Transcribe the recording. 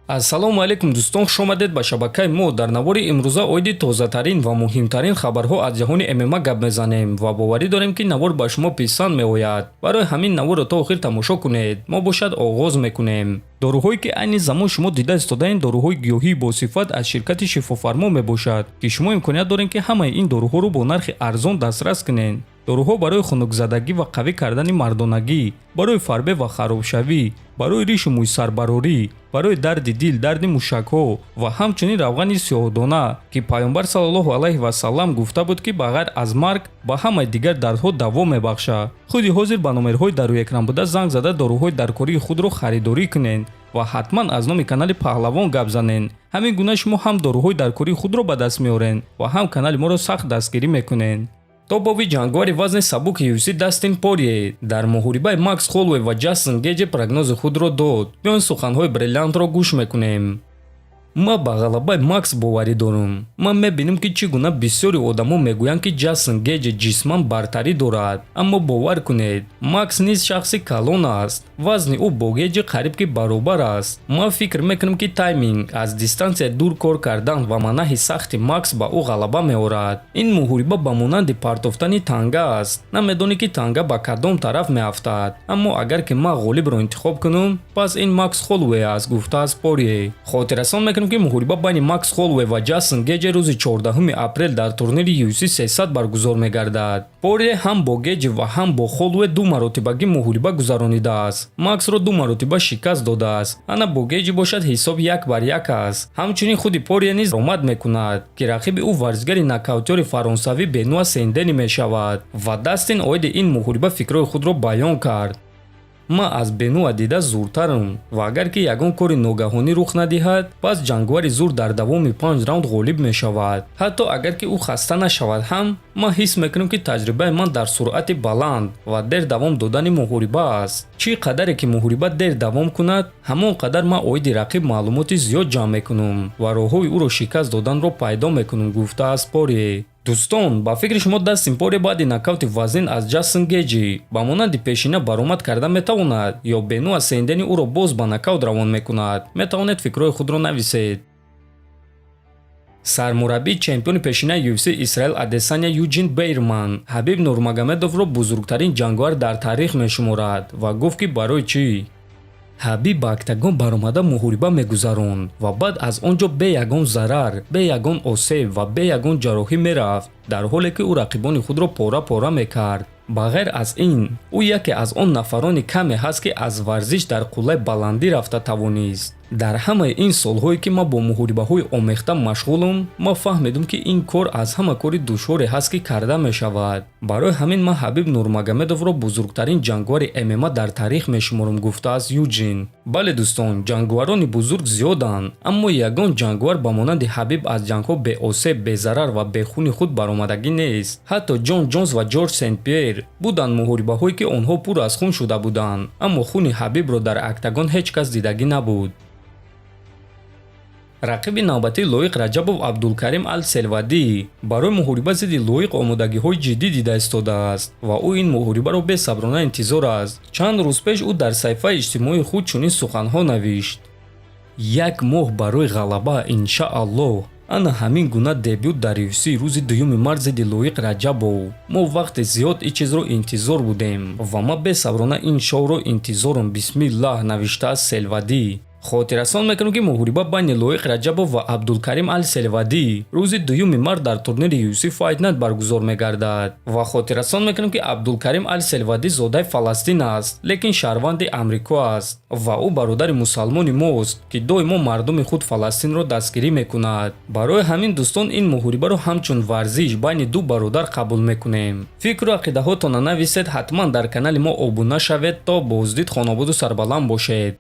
ассалому алайкум дӯстон, хуш омадед ба шабакаи мо. Дар навори имрӯза оиди тозатарин ва муҳимтарин хабарҳо аз ҷаҳони ММА гап мезанем ва боварӣ дорем ки навор ба шумо писанд меояд. Барои ҳамин наворро то охир тамошо кунед. Мо бошад оғоз мекунем. доруҳое ки айни замон шумо дида истодаин доруҳои гиёҳии босифат аз ширкати шифофармо мебошад, ки шумо имконият доред ки ҳамаи ин доруҳоро бо нархи арзон дастрас кунед. доруҳо барои хунукзадагӣ ва қавӣ кардани мардонагӣ, барои фарбе ва харобшавӣ, барои ришу мӯйсарбарорӣ, барои дарди дил, дарди мушакҳо ва ҳамчунин равғани сиёҳдона, ки пайғамбар саллаллоҳу алайҳи васаллам гуфта буд ки ба ғайр аз марг ба ҳамаи дигар дардҳо даво мебахшад. худи ҳозир ба номерҳои дар рӯи экран буда занг зада доруҳои даркории худро харидорӣ кунед ва ҳатман аз номи канали Паҳлавон гап занед. ҳамин гуна шумо ҳам доруҳои даркории худро ба даст меоред ва ҳам канали моро сахт дастгирӣ мекунед. тобови ҷангвари вазни сабуки UFC Дастин Порье дар муҳорибаи Макс Холлоуэй ва Ҷастин Гейҷ прогнози худро дод. биён суханҳои бриллиантро гӯш мекунем. ма ба ғалабаи Макс боварӣ дорам. ман мебинам ки чӣ гуна бисёри одамо мегӯянд ки Ҷастин Гейҷ ҷисман бартарӣ дорад, аммо бовар кунед, Макс низ шахси калон аст. вазни ӯ бо Гейҷ қариб ки баробар аст. ман фикр мекунам ки тайминг, аз дистансия дур кор кардан ва манаҳи сахти Макс ба ӯ ғалаба меорад. ин муҳориба ба монанди партофтани танга аст. намедонӣ ки танга ба кадом тараф меафтад, аммо агар ки ман ғолибро интихоб кунам, пас ин Макс Холлоуэй аст, гуфтааст Порье. хотиррасон мекунам ки муҳориба байни Макс Холлоуэй ва Ҷастин Гейҷ рӯзи 14 апрел дар турнири UFC 300 баргузор мегардад. Порье ҳам бо Гейҷ ва ҳам бо Холлоуэй ду маротибагӣ муҳориба гузаронидааст. Максро ду маротиба шикаст додааст. ана бо Гейҷ бошад ҳисоб 1-1 аст. ҳамчунин худи Порье низ омад мекунад ки рақиби ӯ варзигари нокаутёри фаронсавӣ Бенуа Сендени мешавад ва Дастин оиди ин муҳориба фикрҳои худро баён кард. ман аз Бенуа дида зуртарам ва агар ки ягон кори ногаҳонӣ рух надиҳад, пас ҷангвари зур дар давоми 5 раунд ғолиб мешавад. ҳатто агар ки ӯ хаста нашавад ҳам, ман ҳис мекунам ки таҷрибаи ман дар суръати баланд ва дер давом додани муҳориба аст. чӣ қадаре ки муҳориба дер давом кунад, ҳамон қадар ман оиди рақиб маълумоти зиёд ҷамъ мекунам ва роҳҳои ӯро шикаст доданро пайдо мекунам, гуфтааст Порье. дӯстон, ба фикри шумо Дастин Порье баъди нокаути вазнин аз Ҷастин Гейҷ ба монанди пешина баромад карда метавонад ё Бенуа Сендени ӯро боз ба нокаут равон мекунад? метавонед фикрҳои худро нависед. сармураббии чемпиони пешинаи UFC Исраил Адесаня Юҷин Бейрман Ҳабиб Нурмагомедовро бузургтарин ҷангвар дар таърих мешуморад ва гуфт ки барои чӣ. ҳабиб ба октагон баромада муҳориба мегузаронд ва баъд аз он ҷо бе ягон зарар, бе ягон осеб ва бе ягон ҷароҳӣ мерафт, дар ҳоле ки ӯ рақибони худро пора пора мекард. ба ғайр аз ин, ӯ яке аз он нафарони каме ҳаст ки аз варзиш дар қуллаи баландӣ рафта тавонист. дар ҳамаи ин солҳое ки ман бо муҳорибаҳои омехта машғулам, ман фаҳмидам ки ин кор аз ҳама кори душворе ҳаст ки карда мешавад. барои ҳамин ман Ҳабиб Нурмагомедовро бузургтарин ҷангвари ММА дар таърих мешуморам, гуфтааст Юҷин. бале дӯстон, ҷангварони бузург зиёданд, аммо ягон ҷангвар ба монанди Ҳабиб аз ҷангҳо беосеб, безарар ва бехуни худ баромадагӣ нест. ҳатто Ҷон Ҷонс ва Ҷорҷ Сент-Пьер буданд муҳорибаҳое ки онҳо пур аз хун шуда буданд, аммо хуни Ҳабибро дар октагон ҳеҷ кас дидагӣ набуд. рақиби навбатии Лоиқ Раҷабов Абдулкарим Ал-Селвадӣ барои муҳориба зидди Лоиқ омодагиҳои ҷиддӣ дида истодааст ва ӯ ин муҳорибаро бесаброна интизор аст. чанд рӯз пеш ӯ дар саҳифаи иҷтимоии худ чунин суханҳо навишт: як моҳ барои ғалаба, иншааллоҳ. ана ҳамин гуна дебют дар UFC рӯзи 2 март зидди Лоиқ Раҷабов. мо вақти зиёд ин чизро интизор будем ва ман бесаброна ин шоуро интизорам, бисмиллаҳ, навиштааст Селвадӣ. хотиррасон мекунам ки муҳориба байни Лоиқ Раҷабов ва Абдулкарим Ал-Селвадӣ рӯзи 2 март дар турнири UFC Fight Night баргузор мегардад ва хотиррасон мекунам ки Абдулкарим Ал-Селвадӣ зодаи Фаластин аст, лекин шаҳрванди Амрико аст ва ӯ бародари мусалмони мост ки доимо мардуми худ Фаластинро дастгирӣ мекунад. барои ҳамин дӯстон ин муҳорибаро ҳамчун варзиш байни ду бародар қабул мекунем. фикру ақидаҳотонро нависед, ҳатман дар канали мо обуна шавед то боздид хонободу сарбаланд бошед.